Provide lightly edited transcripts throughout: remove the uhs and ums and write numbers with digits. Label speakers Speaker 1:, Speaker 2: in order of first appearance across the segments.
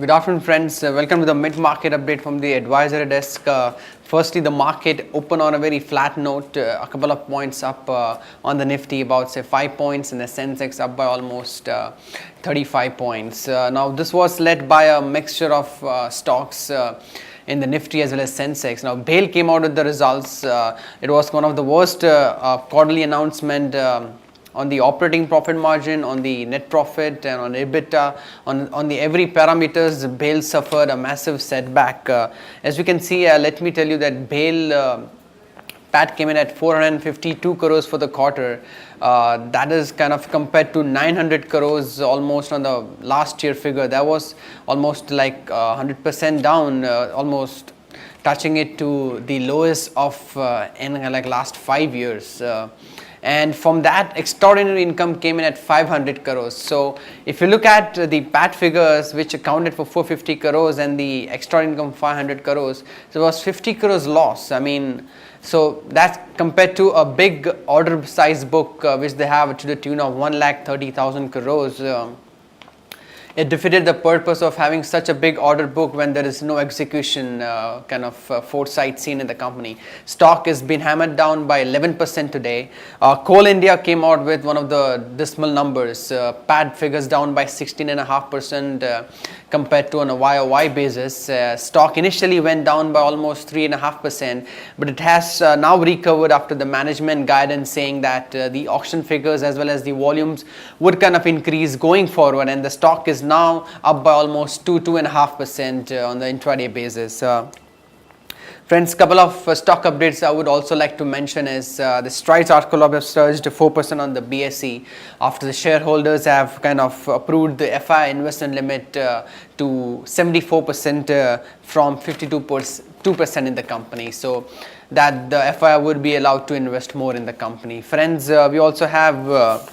Speaker 1: Good afternoon, friends. Welcome to the mid-market update from the advisory desk. Firstly, the market opened on a very flat note, a couple of points up on the Nifty, about say 5 points, and the Sensex up by almost 35 points. Now, this was led by a mixture of stocks in the Nifty as well as Sensex. Now, BHAL came out with the results. It was one of the worst quarterly announcement on the operating profit margin, on the net profit, and on EBITDA, on the every parameters. BHAL suffered a massive setback. As you can see, let me tell you that BHAL PAT came in at 452 crores for the quarter. That is kind of compared to 900 crores almost on the last year figure. That was almost like 100% down, almost touching it to the lowest of in like last 5 years. And from that, extraordinary income came in at 500 crores. So if you look at the PAT figures, which accounted for 450 crores and the extraordinary income 500 crores, so it was 50 crores loss. I mean, so that's compared to a big order size book which they have to the tune of 1,30,000 crores. It defeated the purpose of having such a big order book when there is no execution kind of foresight seen in the company. Stock has been hammered down by 11% today. Coal India came out with one of the dismal numbers. PAT figures down by 16.5% compared to on a YOY basis. Stock initially went down by almost 3.5%, but it has now recovered after the management guidance saying that the auction figures as well as the volumes would kind of increase going forward, and the stock is now up by almost 2.5% on the intraday basis. Friends, couple of stock updates I would also like to mention is the Strides Art Club have surged 4% on the BSE after the shareholders have kind of approved the FI investment limit to 74% from 52% in the company. So that the FI would be allowed to invest more in the company. Friends, we also have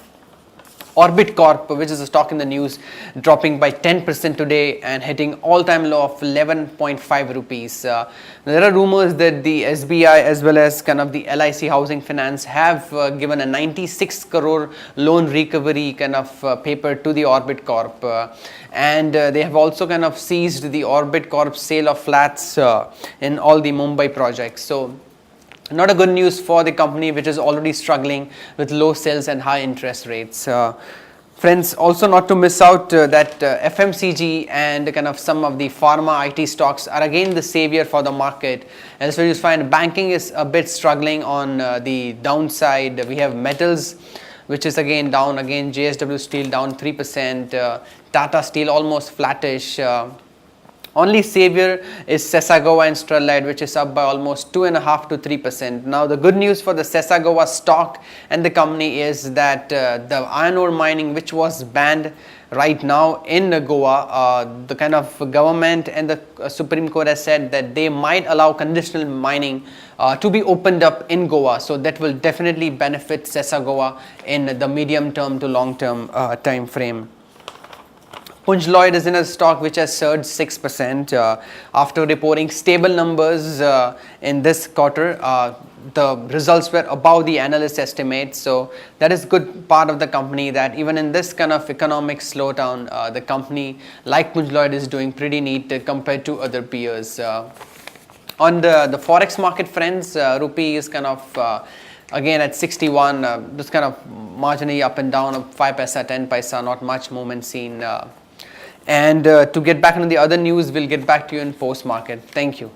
Speaker 1: Orbit Corp, which is a stock in the news, dropping by 10% today and hitting all-time low of 11.5 rupees. There are rumors that the SBI as well as kind of the LIC Housing Finance have given a 96 crore loan recovery kind of paper to the Orbit Corp. And they have also kind of seized the Orbit Corp sale of flats in all the Mumbai projects. So not a good news for the company, which is already struggling with low sales and high interest rates. Friends, also not to miss out that FMCG and kind of some of the pharma IT stocks are again the savior for the market. As well, you find banking is a bit struggling on the downside. We have metals, which is again down. Again, JSW Steel down 3%. Tata Steel almost flattish. Only savior is Sesagawa and Sterlite, which is up by almost 2.5 to 3%. Now, the good news for the Sesagawa stock and the company is that the iron ore mining, which was banned right now in Goa, the kind of government and the Supreme Court has said that they might allow conditional mining to be opened up in Goa. So that will definitely benefit Sesagawa in the medium term to long term time frame. Punj Lloyd is in a stock which has surged 6% after reporting stable numbers in this quarter. The results were above the analyst estimates, so that is good part of the company that even in this kind of economic slowdown, the company like Punj Lloyd is doing pretty neat compared to other peers. On the forex market, friends, rupee is kind of again at 61, just kind of marginally up and down of 5 paisa, 10 paisa, not much movement seen. And to get back into the other news, we'll get back to you in post market. Thank you.